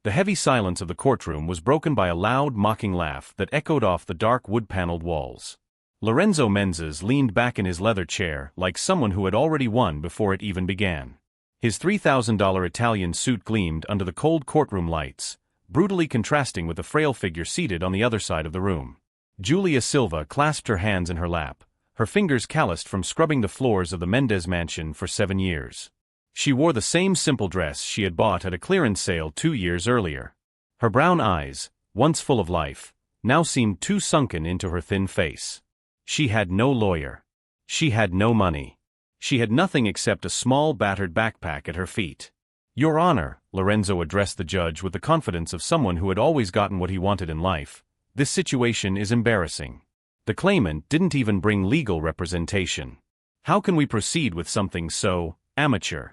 The heavy silence of the courtroom was broken by a loud, mocking laugh that echoed off the dark wood-paneled walls. Lorenzo Menzies leaned back in his leather chair like someone who had already won before it even began. His $3,000 Italian suit gleamed under the cold courtroom lights, brutally contrasting with the frail figure seated on the other side of the room. Julia Silva clasped her hands in her lap, her fingers calloused from scrubbing the floors of the Mendez mansion for 7 years. She wore the same simple dress she had bought at a clearance sale 2 years earlier. Her brown eyes, once full of life, now seemed too sunken into her thin face. She had no lawyer. She had no money. She had nothing except a small battered backpack at her feet. "Your Honor," Lorenzo addressed the judge with the confidence of someone who had always gotten what he wanted in life, "this situation is embarrassing. The claimant didn't even bring legal representation. How can we proceed with something so amateur?"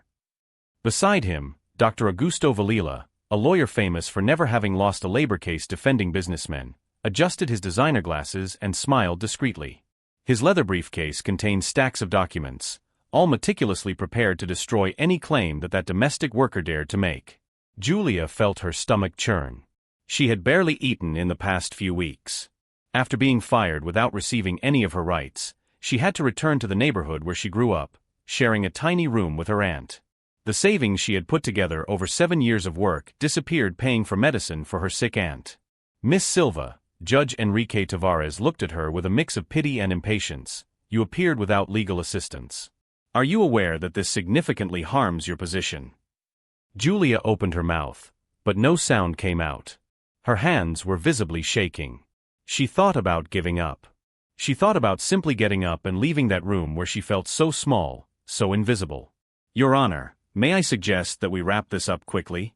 Beside him, Dr. Augusto Valila, a lawyer famous for never having lost a labor case defending businessmen, adjusted his designer glasses and smiled discreetly. His leather briefcase contained stacks of documents, all meticulously prepared to destroy any claim that domestic worker dared to make. Julia felt her stomach churn. She had barely eaten in the past few weeks. After being fired without receiving any of her rights, she had to return to the neighborhood where she grew up, sharing a tiny room with her aunt. The savings she had put together over 7 years of work disappeared paying for medicine for her sick aunt. "Miss Silva," Judge Enrique Tavares looked at her with a mix of pity and impatience, "you appeared without legal assistance. Are you aware that this significantly harms your position?" Julia opened her mouth, but no sound came out. Her hands were visibly shaking. She thought about giving up. She thought about simply getting up and leaving that room where she felt so small, so invisible. "Your Honor, may I suggest that we wrap this up quickly?"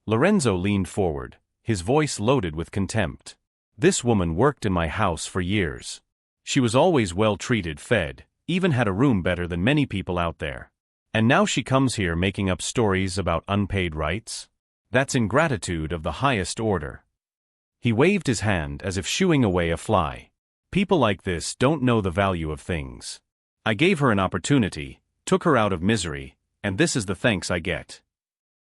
Lorenzo leaned forward, his voice loaded with contempt. "This woman worked in my house for years. She was always well treated, fed, even had a room better than many people out there. And now she comes here making up stories about unpaid rights? That's ingratitude of the highest order." He waved his hand as if shooing away a fly. "People like this don't know the value of things. I gave her an opportunity, took her out of misery, and this is the thanks I get."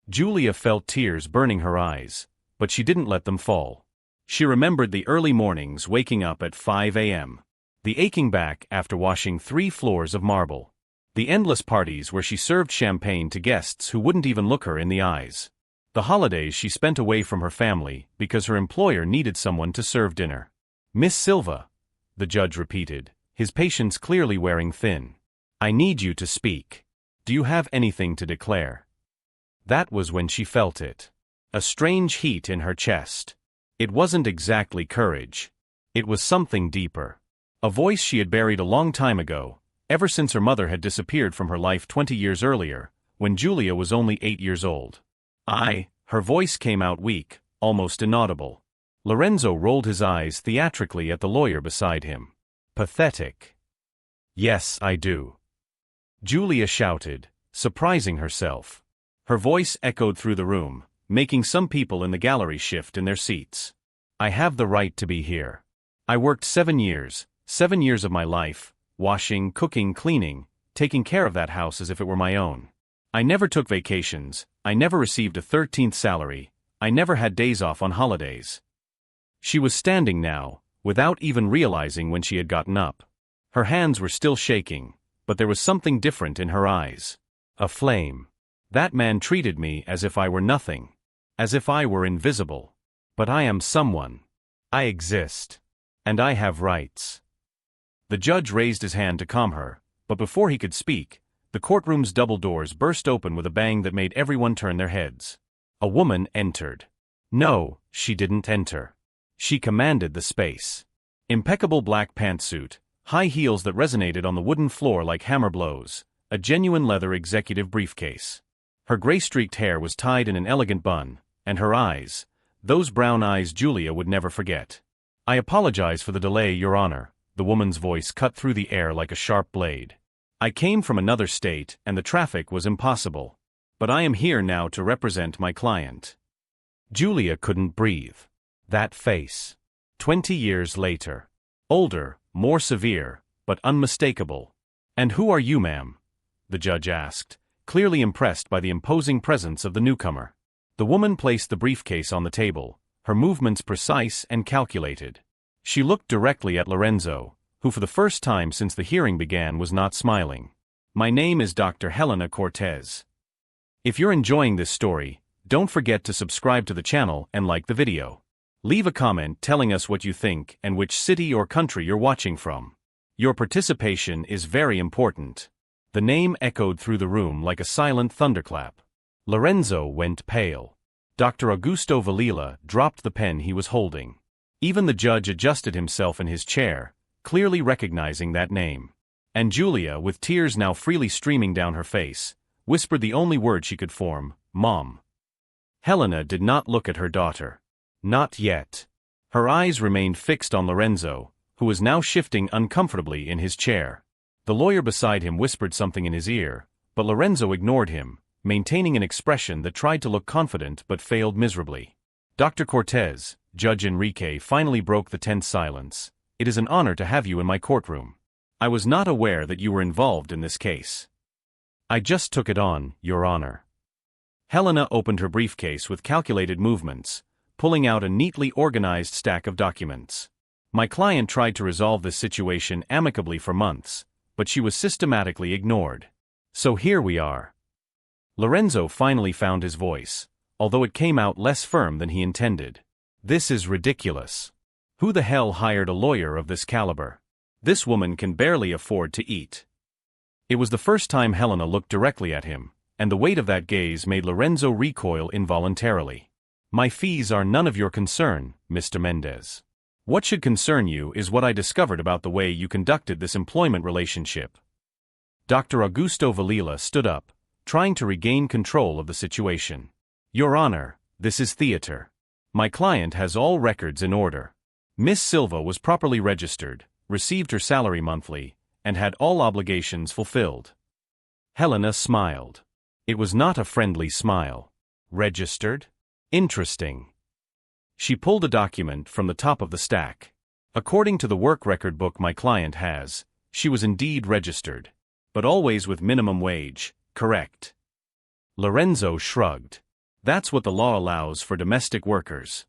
Julia felt tears burning her eyes, but she didn't let them fall. She remembered the early mornings waking up at 5 a.m., the aching back after washing 3 floors of marble, the endless parties where she served champagne to guests who wouldn't even look her in the eyes, the holidays she spent away from her family because her employer needed someone to serve dinner. "Miss Silva," the judge repeated, his patience clearly wearing thin. "I need you to speak. Do you have anything to declare?" That was when she felt it. A strange heat in her chest. It wasn't exactly courage. It was something deeper. A voice she had buried a long time ago, ever since her mother had disappeared from her life 20 years earlier, when Julia was only 8 years old. Her voice came out weak, almost inaudible. Lorenzo rolled his eyes theatrically at the lawyer beside him. "Pathetic." "Yes, I do," Julia shouted, surprising herself. Her voice echoed through the room, making some people in the gallery shift in their seats. "I have the right to be here. I worked 7 years, 7 years of my life, washing, cooking, cleaning, taking care of that house as if it were my own. I never took vacations, I never received a 13th salary, I never had days off on holidays." She was standing now, without even realizing when she had gotten up. Her hands were still shaking, but there was something different in her eyes. A flame. "That man treated me as if I were nothing. As if I were invisible. But I am someone. I exist. And I have rights." The judge raised his hand to calm her, but before he could speak, the courtroom's double doors burst open with a bang that made everyone turn their heads. A woman entered. No, she didn't enter. She commanded the space. Impeccable black pantsuit, high heels that resonated on the wooden floor like hammer blows, a genuine leather executive briefcase. Her gray-streaked hair was tied in an elegant bun, and her eyes, those brown eyes Julia would never forget. "I apologize for the delay, Your Honor," the woman's voice cut through the air like a sharp blade. "I came from another state and the traffic was impossible. But I am here now to represent my client." Julia couldn't breathe. That face. 20 years later. Older, more severe, but unmistakable. "And who are you, ma'am?" the judge asked, clearly impressed by the imposing presence of the newcomer. The woman placed the briefcase on the table, her movements precise and calculated. She looked directly at Lorenzo, who for the first time since the hearing began was not smiling. My name is Dr. Helena Cortez. If you're enjoying this story, don't forget to subscribe to the channel and like the video. Leave a comment telling us what you think and which city or country you're watching from. Your participation is very important. The name echoed through the room like a silent thunderclap. Lorenzo went pale. Dr. Augusto Valila dropped the pen he was holding. Even the judge adjusted himself in his chair, clearly recognizing that name. And Julia, with tears now freely streaming down her face, whispered the only word she could form, "Mom." Helena did not look at her daughter. Not yet. Her eyes remained fixed on Lorenzo, who was now shifting uncomfortably in his chair. The lawyer beside him whispered something in his ear, but Lorenzo ignored him, maintaining an expression that tried to look confident but failed miserably. Dr. Cortez, Judge Enrique finally broke the tense silence. It is an honor to have you in my courtroom. I was not aware that you were involved in this case. I just took it on, Your Honor. Helena opened her briefcase with calculated movements, pulling out a neatly organized stack of documents. My client tried to resolve this situation amicably for months, but she was systematically ignored. So here we are. Lorenzo finally found his voice, although it came out less firm than he intended. This is ridiculous. Who the hell hired a lawyer of this caliber? This woman can barely afford to eat. It was the first time Helena looked directly at him, and the weight of that gaze made Lorenzo recoil involuntarily. My fees are none of your concern, Mr. Mendez. What should concern you is what I discovered about the way you conducted this employment relationship. Dr. Augusto Valila stood up, trying to regain control of the situation. Your Honor, this is theater. My client has all records in order. Miss Silva was properly registered, received her salary monthly, and had all obligations fulfilled. Helena smiled. It was not a friendly smile. Registered? Interesting. She pulled a document from the top of the stack. According to the work record book my client has, she was indeed registered. But always with minimum wage, correct? Lorenzo shrugged. That's what the law allows for domestic workers.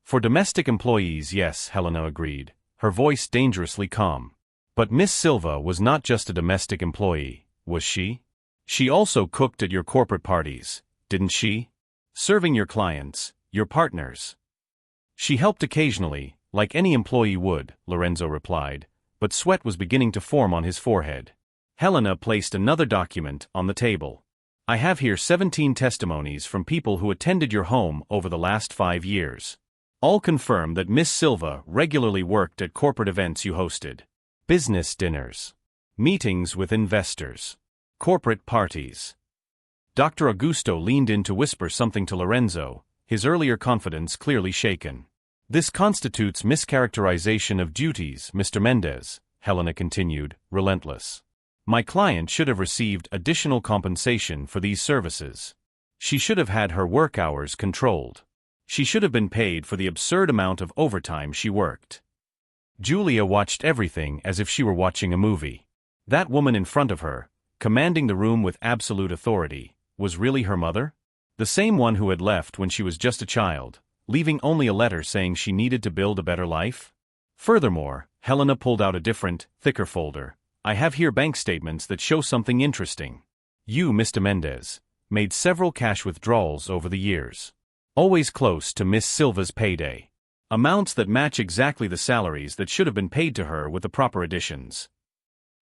For domestic employees, yes, Helena agreed, her voice dangerously calm. But Miss Silva was not just a domestic employee, was she? She also cooked at your corporate parties, didn't she? Serving your clients, your partners. She helped occasionally, like any employee would, Lorenzo replied, but sweat was beginning to form on his forehead. Helena placed another document on the table. I have here 17 testimonies from people who attended your home over the last 5 years. All confirm that Miss Silva regularly worked at corporate events you hosted. Business dinners. Meetings with investors. Corporate parties. Dr. Augusto leaned in to whisper something to Lorenzo, his earlier confidence clearly shaken. This constitutes mischaracterization of duties, Mr. Mendez, Helena continued, relentless. My client should have received additional compensation for these services. She should have had her work hours controlled. She should have been paid for the absurd amount of overtime she worked. Julia watched everything as if she were watching a movie. That woman in front of her, commanding the room with absolute authority, was really her mother? The same one who had left when she was just a child, leaving only a letter saying she needed to build a better life? Furthermore, Helena pulled out a different, thicker folder. I have here bank statements that show something interesting. You, Mr. Mendez, made several cash withdrawals over the years. Always close to Miss Silva's payday. Amounts that match exactly the salaries that should have been paid to her with the proper additions.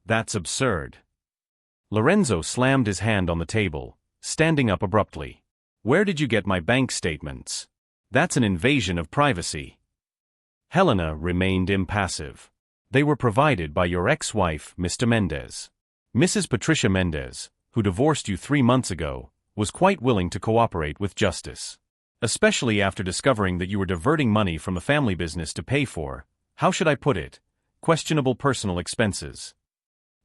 That's absurd. Lorenzo slammed his hand on the table, standing up abruptly. Where did you get my bank statements? That's an invasion of privacy. Helena remained impassive. They were provided by your ex-wife, Mr. Mendez. Mrs. Patricia Mendez, who divorced you 3 months ago, was quite willing to cooperate with justice. Especially after discovering that you were diverting money from the family business to pay for, how should I put it, questionable personal expenses.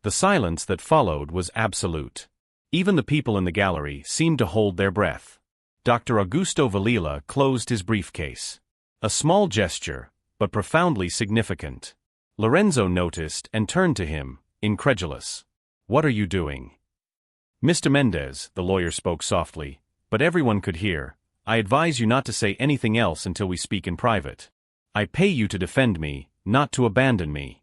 The silence that followed was absolute. Even the people in the gallery seemed to hold their breath. Dr. Augusto Valila closed his briefcase. A small gesture, but profoundly significant. Lorenzo noticed and turned to him, incredulous. What are you doing? Mr. Mendez, the lawyer spoke softly, but everyone could hear. I advise you not to say anything else until we speak in private. I pay you to defend me, not to abandon me."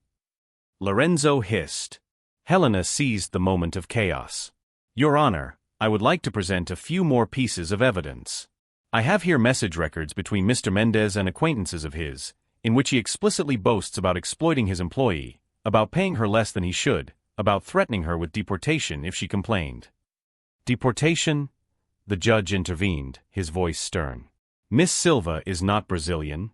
Lorenzo hissed. Helena seized the moment of chaos. "Your Honor, I would like to present a few more pieces of evidence. I have here message records between Mr. Mendez and acquaintances of his, in which he explicitly boasts about exploiting his employee, about paying her less than he should, about threatening her with deportation if she complained." "Deportation?" The judge intervened, his voice stern. "Miss Silva is not Brazilian."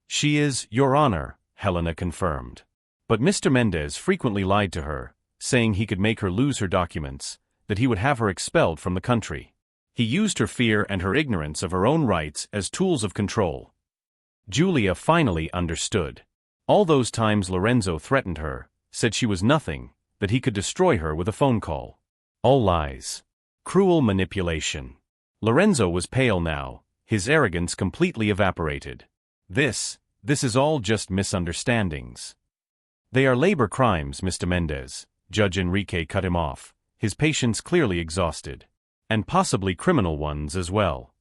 "She is, Your Honor," Helena confirmed. "But Mr. Mendez frequently lied to her, saying he could make her lose her documents, that he would have her expelled from the country. He used her fear and her ignorance of her own rights as tools of control." Julia finally understood. All those times Lorenzo threatened her, said she was nothing, that he could destroy her with a phone call. All lies. Cruel manipulation. Lorenzo was pale now, his arrogance completely evaporated. This is all just misunderstandings." "They are labor crimes, Mr. Mendez," Judge Enrique cut him off, his patience clearly exhausted. "And possibly criminal ones as well."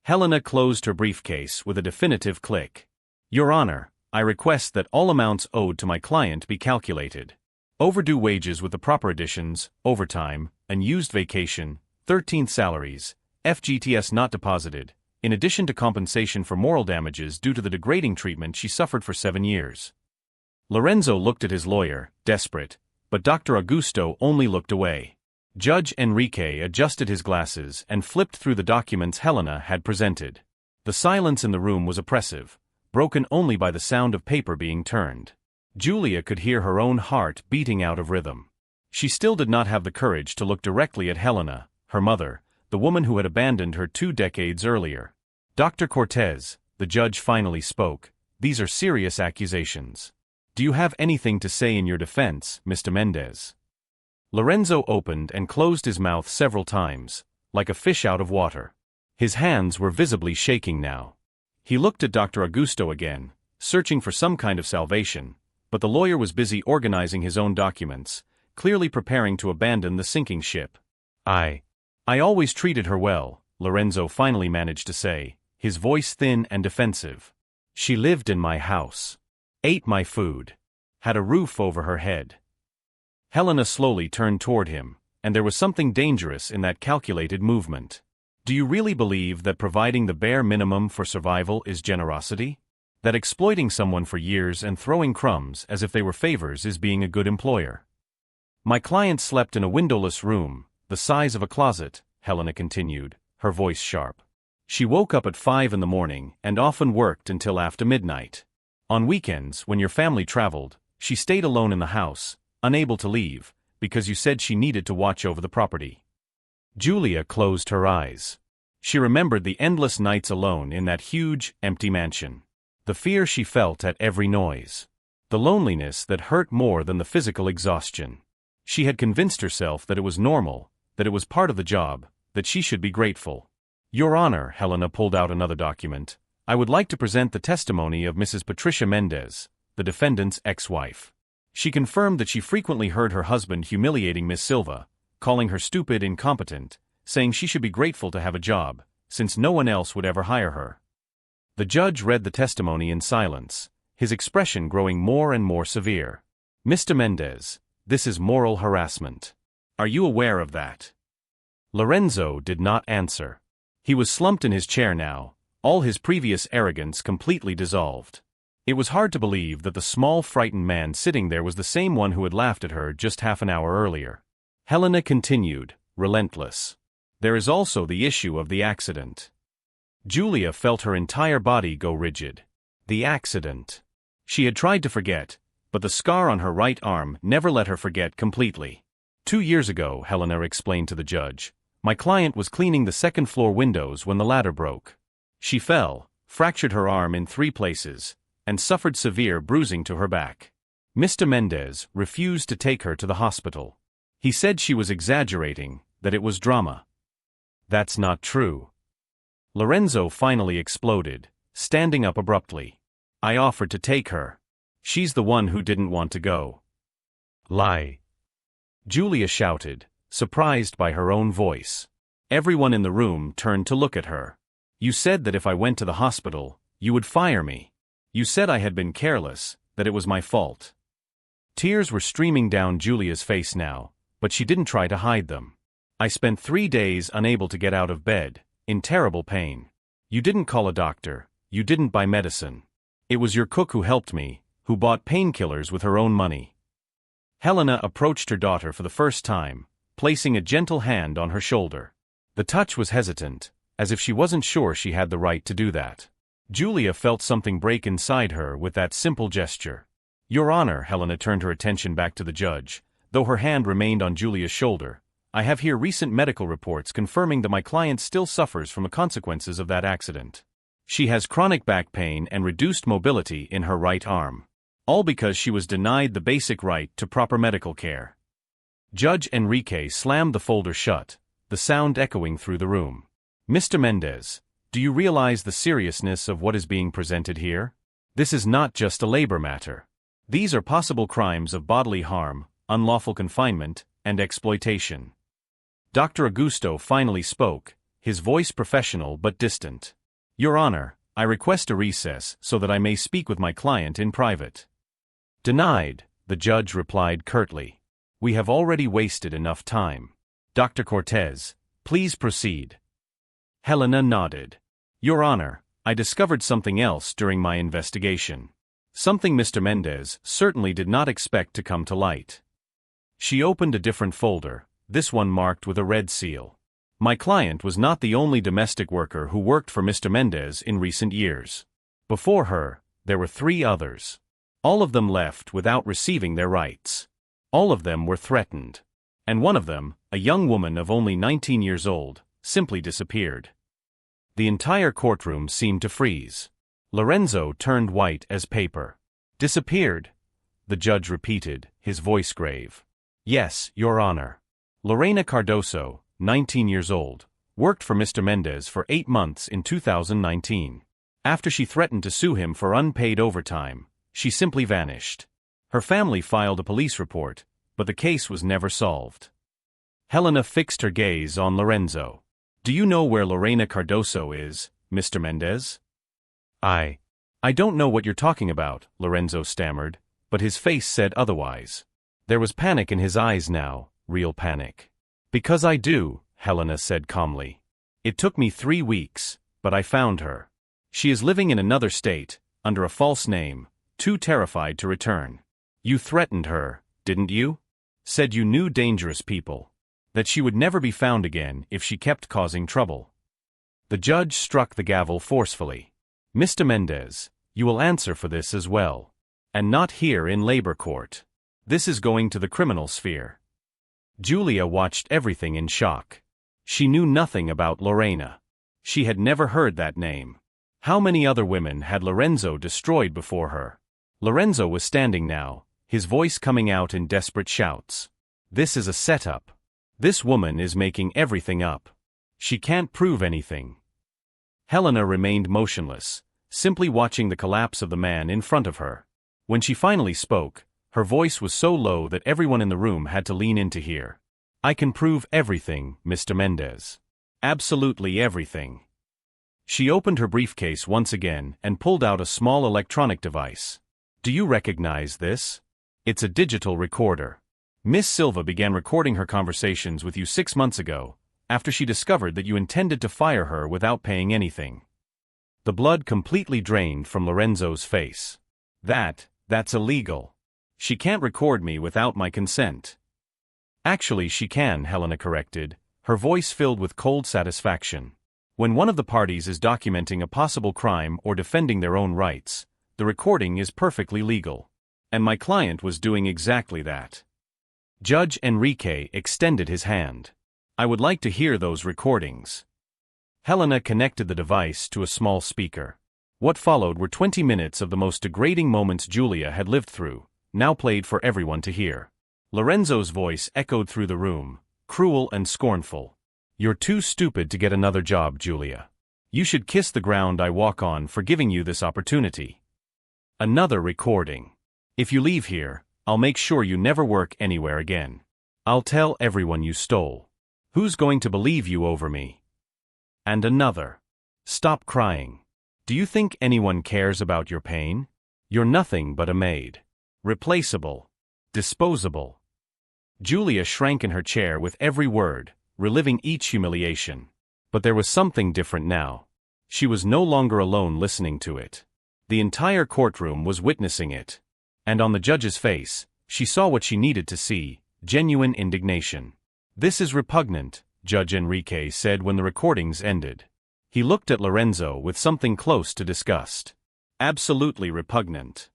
Helena closed her briefcase with a definitive click. "Your Honor, I request that all amounts owed to my client be calculated. Overdue wages with the proper additions, overtime, unused vacation, 13th salaries, FGTS not deposited, in addition to compensation for moral damages due to the degrading treatment she suffered for 7 years." Lorenzo looked at his lawyer, desperate, but Dr. Augusto only looked away. Judge Enrique adjusted his glasses and flipped through the documents Helena had presented. The silence in the room was oppressive, broken only by the sound of paper being turned. Julia could hear her own heart beating out of rhythm. She still did not have the courage to look directly at Helena, her mother, the woman who had abandoned her 2 decades earlier. "Dr. Cortez," the judge finally spoke, "these are serious accusations. Do you have anything to say in your defense, Mr. Mendez?" Lorenzo opened and closed his mouth several times, like a fish out of water. His hands were visibly shaking now. He looked at Dr. Augusto again, searching for some kind of salvation, but the lawyer was busy organizing his own documents, clearly preparing to abandon the sinking ship. I always treated her well," Lorenzo finally managed to say, his voice thin and defensive. "She lived in my house, ate my food, had a roof over her head." Helena slowly turned toward him, and there was something dangerous in that calculated movement. "Do you really believe that providing the bare minimum for survival is generosity? That exploiting someone for years and throwing crumbs as if they were favors is being a good employer?" "My client slept in a windowless room, the size of a closet," Helena continued, her voice sharp. "She woke up at 5 in the morning and often worked until after midnight. On weekends, when your family traveled, she stayed alone in the house, unable to leave, because you said she needed to watch over the property." Julia closed her eyes. She remembered the endless nights alone in that huge, empty mansion. The fear she felt at every noise. The loneliness that hurt more than the physical exhaustion. She had convinced herself that it was normal, that it was part of the job, that she should be grateful. "Your Honor," Helena pulled out another document, "I would like to present the testimony of Mrs. Patricia Mendez, the defendant's ex-wife. She confirmed that she frequently heard her husband humiliating Miss Silva, calling her stupid, incompetent, saying she should be grateful to have a job, since no one else would ever hire her." The judge read the testimony in silence, his expression growing more and more severe. "Mr. Mendez, this is moral harassment. Are you aware of that?" Lorenzo did not answer. He was slumped in his chair now, all his previous arrogance completely dissolved. It was hard to believe that the small, frightened man sitting there was the same one who had laughed at her just half an hour earlier. Helena continued, relentless. "There is also the issue of the accident." Julia felt her entire body go rigid. The accident. She had tried to forget, but the scar on her right arm never let her forget completely. 2 years ago, Helena explained to the judge, my client was cleaning the second-floor windows when the ladder broke. She fell, fractured her arm in 3 places, and suffered severe bruising to her back. Mr. Mendez refused to take her to the hospital. He said she was exaggerating, that it was drama. That's not true. Lorenzo finally exploded, standing up abruptly. I offered to take her. She's the one who didn't want to go. Lie. Julia shouted, surprised by her own voice. Everyone in the room turned to look at her. You said that if I went to the hospital, you would fire me. You said I had been careless, that it was my fault. Tears were streaming down Julia's face now, but she didn't try to hide them. I spent 3 days unable to get out of bed, in terrible pain. You didn't call a doctor, you didn't buy medicine. It was your cook who helped me, who bought painkillers with her own money. Helena approached her daughter for the first time, placing a gentle hand on her shoulder. The touch was hesitant, as if she wasn't sure she had the right to do that. Julia felt something break inside her with that simple gesture. Your Honor, Helena turned her attention back to the judge, though her hand remained on Julia's shoulder. I have here recent medical reports confirming that my client still suffers from the consequences of that accident. She has chronic back pain and reduced mobility in her right arm. All because she was denied the basic right to proper medical care. Judge Enrique slammed the folder shut, the sound echoing through the room. Mr. Mendez, do you realize the seriousness of what is being presented here? This is not just a labor matter. These are possible crimes of bodily harm, unlawful confinement, and exploitation. Dr. Augusto finally spoke, his voice professional but distant. Your Honor, I request a recess so that I may speak with my client in private. Denied, the judge replied curtly. We have already wasted enough time. Dr. Cortez, please proceed. Helena nodded. Your Honor, I discovered something else during my investigation. Something Mr. Mendez certainly did not expect to come to light. She opened a different folder, this one marked with a red seal. My client was not the only domestic worker who worked for Mr. Mendez in recent years. Before her, there were 3 others. All of them left without receiving their rights. All of them were threatened. And one of them, a young woman of only 19 years old, simply disappeared. The entire courtroom seemed to freeze. Lorenzo turned white as paper. Disappeared? The judge repeated, his voice grave. Yes, Your Honor. Lorena Cardoso, 19 years old, worked for Mr. Mendez for 8 months in 2019. After she threatened to sue him for unpaid overtime, she simply vanished. Her family filed a police report, but the case was never solved. Helena fixed her gaze on Lorenzo. Do you know where Lorena Cardoso is, Mr. Mendez? I don't know what you're talking about, Lorenzo stammered, but his face said otherwise. There was panic in his eyes now, real panic. Because I do, Helena said calmly. It took me 3 weeks, but I found her. She is living in another state, under a false name, too terrified to return. You threatened her, didn't you? Said you knew dangerous people. That she would never be found again if she kept causing trouble. The judge struck the gavel forcefully. Mr. Mendez, you will answer for this as well. And not here in labor court. This is going to the criminal sphere. Julia watched everything in shock. She knew nothing about Lorena. She had never heard that name. How many other women had Lorenzo destroyed before her? Lorenzo was standing now, his voice coming out in desperate shouts. This is a setup. This woman is making everything up. She can't prove anything. Helena remained motionless, simply watching the collapse of the man in front of her. When she finally spoke, her voice was so low that everyone in the room had to lean in to hear. I can prove everything, Mr. Mendez. Absolutely everything. She opened her briefcase once again and pulled out a small electronic device. Do you recognize this? It's a digital recorder. Miss Silva began recording her conversations with you 6 months ago, after she discovered that you intended to fire her without paying anything. The blood completely drained from Lorenzo's face. That's illegal. She can't record me without my consent. Actually, she can, Helena corrected, her voice filled with cold satisfaction. When one of the parties is documenting a possible crime or defending their own rights, the recording is perfectly legal. And my client was doing exactly that. Judge Enrique extended his hand. I would like to hear those recordings. Helena connected the device to a small speaker. What followed were 20 minutes of the most degrading moments Julia had lived through, now played for everyone to hear. Lorenzo's voice echoed through the room, cruel and scornful. You're too stupid to get another job, Julia. You should kiss the ground I walk on for giving you this opportunity. Another recording. If you leave here, I'll make sure you never work anywhere again. I'll tell everyone you stole. Who's going to believe you over me? And another. Stop crying. Do you think anyone cares about your pain? You're nothing but a maid. Replaceable. Disposable. Julia shrank in her chair with every word, reliving each humiliation. But there was something different now. She was no longer alone listening to it. The entire courtroom was witnessing it. And on the judge's face, she saw what she needed to see, genuine indignation. "This is repugnant," Judge Enrique said when the recordings ended. He looked at Lorenzo with something close to disgust. "Absolutely repugnant."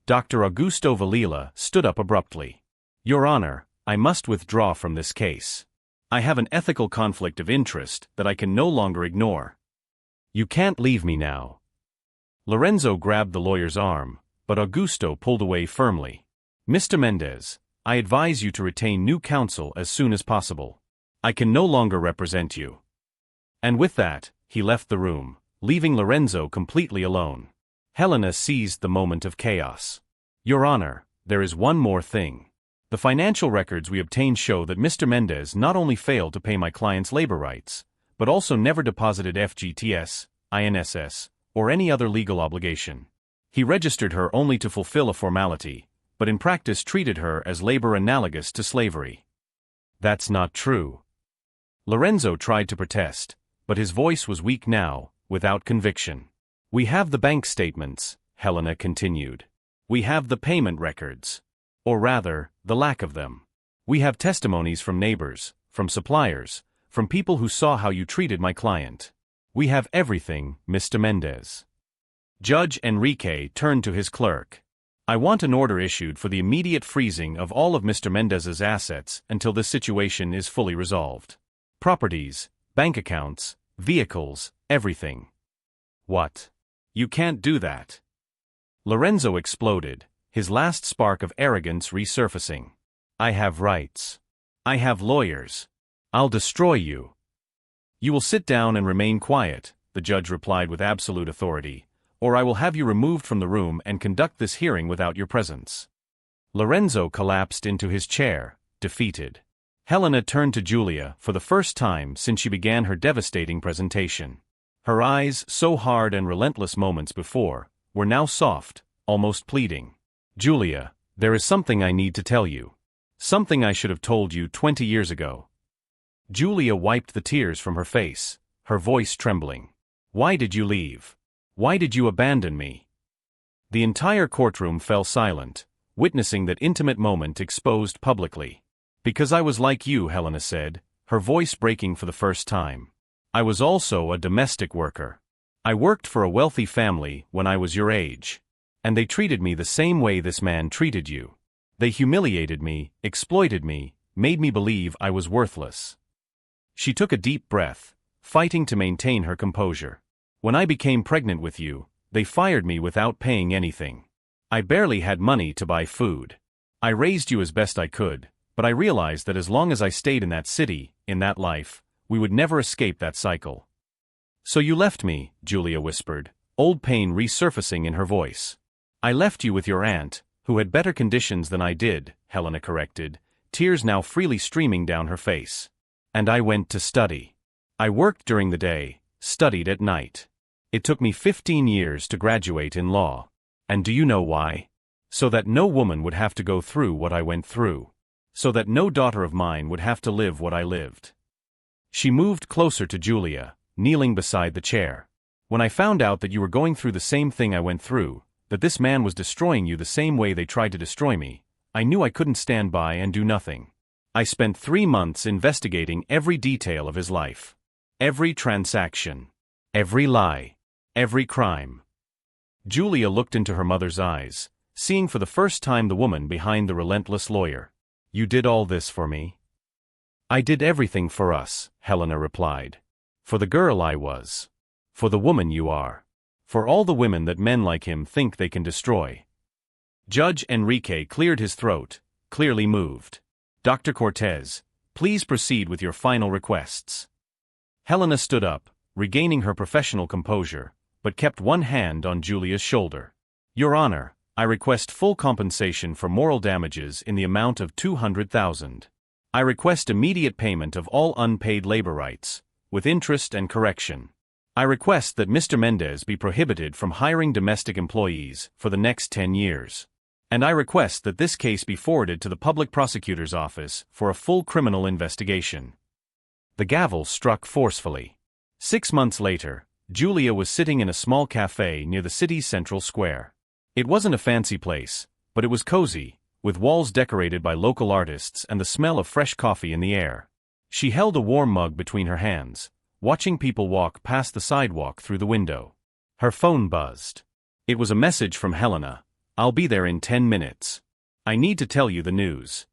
Dr. Augusto Valila stood up abruptly. "Your Honor, I must withdraw from this case. I have an ethical conflict of interest that I can no longer ignore." "You can't leave me now." Lorenzo grabbed the lawyer's arm, but Augusto pulled away firmly. "Mr. Mendez, I advise you to retain new counsel as soon as possible. I can no longer represent you." And with that, he left the room, leaving Lorenzo completely alone. Helena seized the moment of chaos. "Your Honor, there is one more thing. The financial records we obtained show that Mr. Mendez not only failed to pay my client's labor rights, but also never deposited FGTS, INSS, or any other legal obligation. He registered her only to fulfill a formality, but in practice treated her as labor analogous to slavery." "That's not true." Lorenzo tried to protest, but his voice was weak now, without conviction. "We have the bank statements," Helena continued. "We have the payment records. Or rather, the lack of them. We have testimonies from neighbors, from suppliers, from people who saw how you treated my client. We have everything, Mr. Mendez." Judge Enrique turned to his clerk. "I want an order issued for the immediate freezing of all of Mr. Mendez's assets until this situation is fully resolved. Properties, bank accounts, vehicles, everything." "What? You can't do that." Lorenzo exploded, his last spark of arrogance resurfacing. "I have rights. I have lawyers. I'll destroy you." "You will sit down and remain quiet," the judge replied with absolute authority, "or I will have you removed from the room and conduct this hearing without your presence." Lorenzo collapsed into his chair, defeated. Helena turned to Julia for the first time since she began her devastating presentation. Her eyes, so hard and relentless moments before, were now soft, almost pleading. "Julia, there is something I need to tell you. Something I should have told you 20 years ago." Julia wiped the tears from her face, her voice trembling. "Why did you leave? Why did you abandon me?" The entire courtroom fell silent, witnessing that intimate moment exposed publicly. "Because I was like you," Helena said, her voice breaking for the first time. "I was also a domestic worker. I worked for a wealthy family when I was your age. And they treated me the same way this man treated you. They humiliated me, exploited me, made me believe I was worthless." She took a deep breath, fighting to maintain her composure. "When I became pregnant with you, they fired me without paying anything. I barely had money to buy food. I raised you as best I could, but I realized that as long as I stayed in that city, in that life, we would never escape that cycle." "So you left me," Julia whispered, old pain resurfacing in her voice. "I left you with your aunt, who had better conditions than I did," Helena corrected, tears now freely streaming down her face. "And I went to study. I worked during the day, studied at night. It took me 15 years to graduate in law. And do you know why? So that no woman would have to go through what I went through. So that no daughter of mine would have to live what I lived." She moved closer to Julia, kneeling beside the chair. "When I found out that you were going through the same thing I went through, that this man was destroying you the same way they tried to destroy me, I knew I couldn't stand by and do nothing. I spent 3 months investigating every detail of his life. Every transaction. Every lie. Every crime." Julia looked into her mother's eyes, seeing for the first time the woman behind the relentless lawyer. "You did all this for me?" "I did everything for us," Helena replied. "For the girl I was. For the woman you are. For all the women that men like him think they can destroy." Judge Enrique cleared his throat, clearly moved. "Dr. Cortez, please proceed with your final requests." Helena stood up, regaining her professional composure, but kept one hand on Julia's shoulder. "Your Honor, I request full compensation for moral damages in the amount of 200,000. I request immediate payment of all unpaid labor rights, with interest and correction. I request that Mr. Mendez be prohibited from hiring domestic employees for the next 10 years. And I request that this case be forwarded to the public prosecutor's office for a full criminal investigation." The gavel struck forcefully. 6 months later, Julia was sitting in a small cafe near the city's central square. It wasn't a fancy place, but it was cozy, with walls decorated by local artists and the smell of fresh coffee in the air. She held a warm mug between her hands, watching people walk past the sidewalk through the window. Her phone buzzed. It was a message from Helena. "I'll be there in 10 minutes. I need to tell you the news."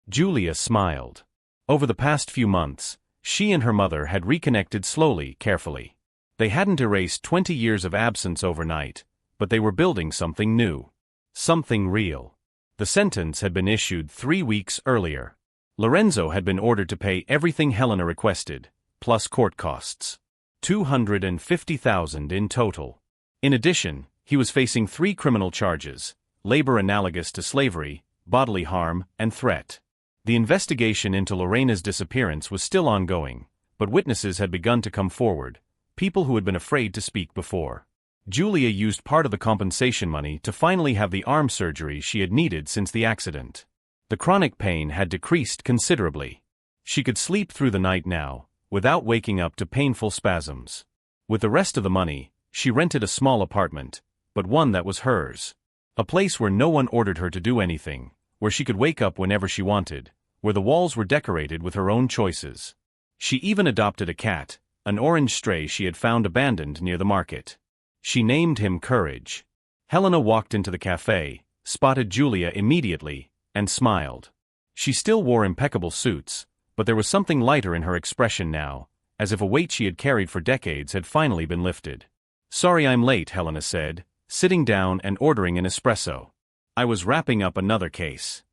Julia smiled. Over the past few months, she and her mother had reconnected slowly, carefully. They hadn't erased 20 years of absence overnight, but they were building something new. Something real. The sentence had been issued 3 weeks earlier. Lorenzo had been ordered to pay everything Helena requested, plus court costs. $250,000 in total. In addition, he was facing 3 criminal charges: labor analogous to slavery, bodily harm, and threat. The investigation into Lorena's disappearance was still ongoing, but witnesses had begun to come forward, people who had been afraid to speak before. Julia used part of the compensation money to finally have the arm surgery she had needed since the accident. The chronic pain had decreased considerably. She could sleep through the night now, without waking up to painful spasms. With the rest of the money, she rented a small apartment, but one that was hers. A place where no one ordered her to do anything, where she could wake up whenever she wanted, where the walls were decorated with her own choices. She even adopted a cat, an orange stray she had found abandoned near the market. She named him Courage. Helena walked into the cafe, spotted Julia immediately, and smiled. She still wore impeccable suits, but there was something lighter in her expression now, as if a weight she had carried for decades had finally been lifted. "Sorry I'm late," Helena said, sitting down and ordering an espresso. "I was wrapping up another case."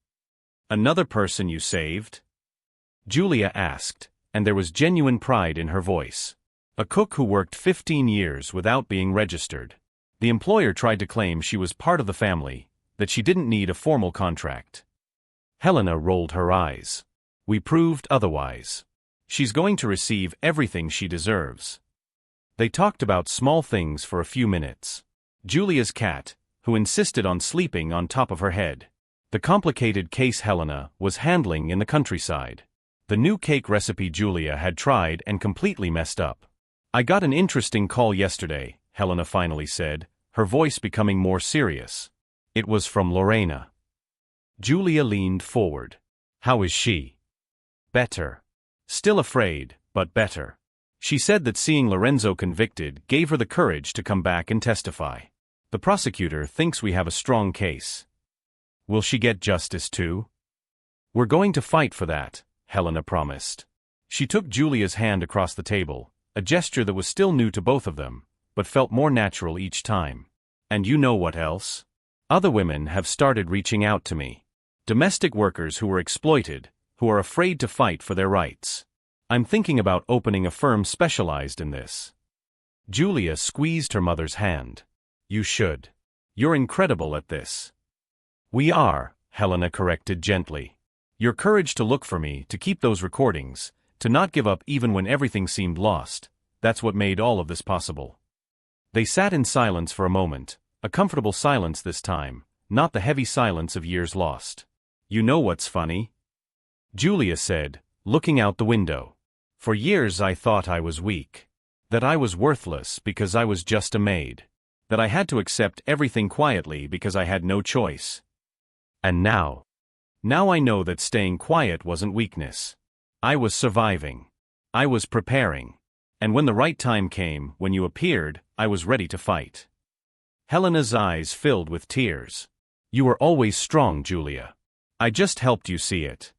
"Another person you saved?" Julia asked, and there was genuine pride in her voice. "A cook who worked 15 years without being registered. The employer tried to claim she was part of the family, that she didn't need a formal contract." Helena rolled her eyes. "We proved otherwise. She's going to receive everything she deserves." They talked about small things for a few minutes. Julia's cat, who insisted on sleeping on top of her head. The complicated case Helena was handling in the countryside. The new cake recipe Julia had tried and completely messed up. "I got an interesting call yesterday," Helena finally said, her voice becoming more serious. It was from Lorena. Julia leaned forward. "How is she?" "Better. Still afraid, but better. She said that seeing Lorenzo convicted gave her the courage to come back and testify. The prosecutor thinks we have a strong case." "Will she get justice too?" "We're going to fight for that," Helena promised. She took Julia's hand across the table, a gesture that was still new to both of them, but felt more natural each time. "And you know what else? Other women have started reaching out to me. Domestic workers who were exploited, who are afraid to fight for their rights. I'm thinking about opening a firm specialized in this." Julia squeezed her mother's hand. "You should. You're incredible at this." "We are," Helena corrected gently. "Your courage to look for me, to keep those recordings, to not give up even when everything seemed lost, that's what made all of this possible." They sat in silence for a moment, a comfortable silence this time, not the heavy silence of years lost. "You know what's funny?" Julia said, looking out the window. "For years I thought I was weak. That I was worthless because I was just a maid. That I had to accept everything quietly because I had no choice. And now I know that staying quiet wasn't weakness. I was surviving. I was preparing. And when the right time came, when you appeared, I was ready to fight." Helena's eyes filled with tears. "You were always strong, Julia. I just helped you see it."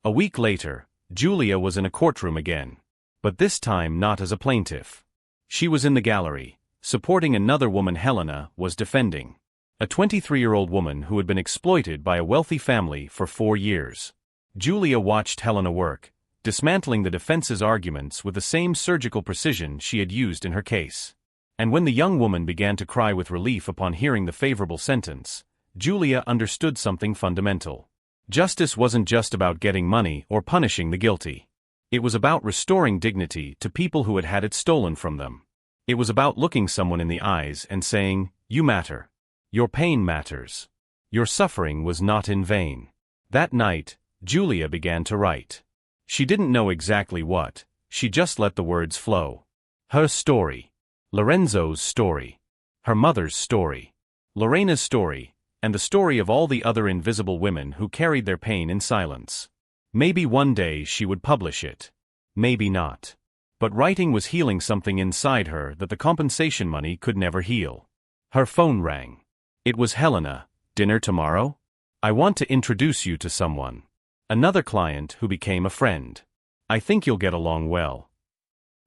A week later, Julia was in a courtroom again. But this time not as a plaintiff. She was in the gallery, supporting another woman Helena was defending. A 23-year-old woman who had been exploited by a wealthy family for 4 years. Julia watched Helena work, dismantling the defense's arguments with the same surgical precision she had used in her case. And when the young woman began to cry with relief upon hearing the favorable sentence, Julia understood something fundamental. Justice wasn't just about getting money or punishing the guilty. It was about restoring dignity to people who had had it stolen from them. It was about looking someone in the eyes and saying, "You matter. Your pain matters. Your suffering was not in vain." That night, Julia began to write. She didn't know exactly what, she just let the words flow. Her story. Lorenzo's story. Her mother's story. Lorena's story, and the story of all the other invisible women who carried their pain in silence. Maybe one day she would publish it. Maybe not. But writing was healing something inside her that the compensation money could never heal. Her phone rang. It was Helena. "Dinner tomorrow? I want to introduce you to someone." Another client who became a friend. "I think you'll get along well."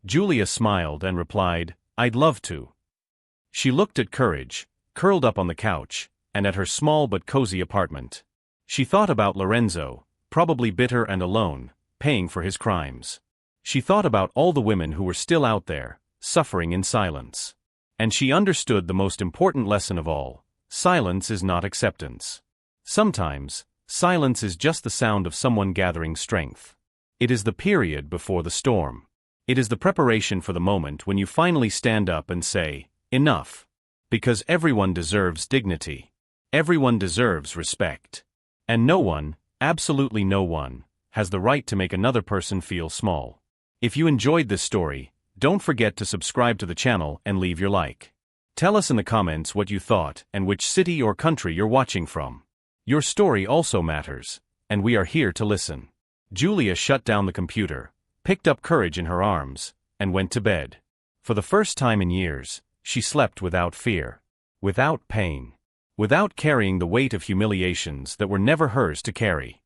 Julia smiled and replied, "I'd love to." She looked at Courage, curled up on the couch, and at her small but cozy apartment. She thought about Lorenzo, probably bitter and alone, paying for his crimes. She thought about all the women who were still out there, suffering in silence. And she understood the most important lesson of all: silence is not acceptance. Sometimes, silence is just the sound of someone gathering strength. It is the period before the storm. It is the preparation for the moment when you finally stand up and say, "Enough." Because everyone deserves dignity. Everyone deserves respect. And no one, absolutely no one, has the right to make another person feel small. If you enjoyed this story, don't forget to subscribe to the channel and leave your like. Tell us in the comments what you thought and which city or country you're watching from. Your story also matters, and we are here to listen. Julia shut down the computer, picked up Courage in her arms, and went to bed. For the first time in years, she slept without fear, without pain, without carrying the weight of humiliations that were never hers to carry.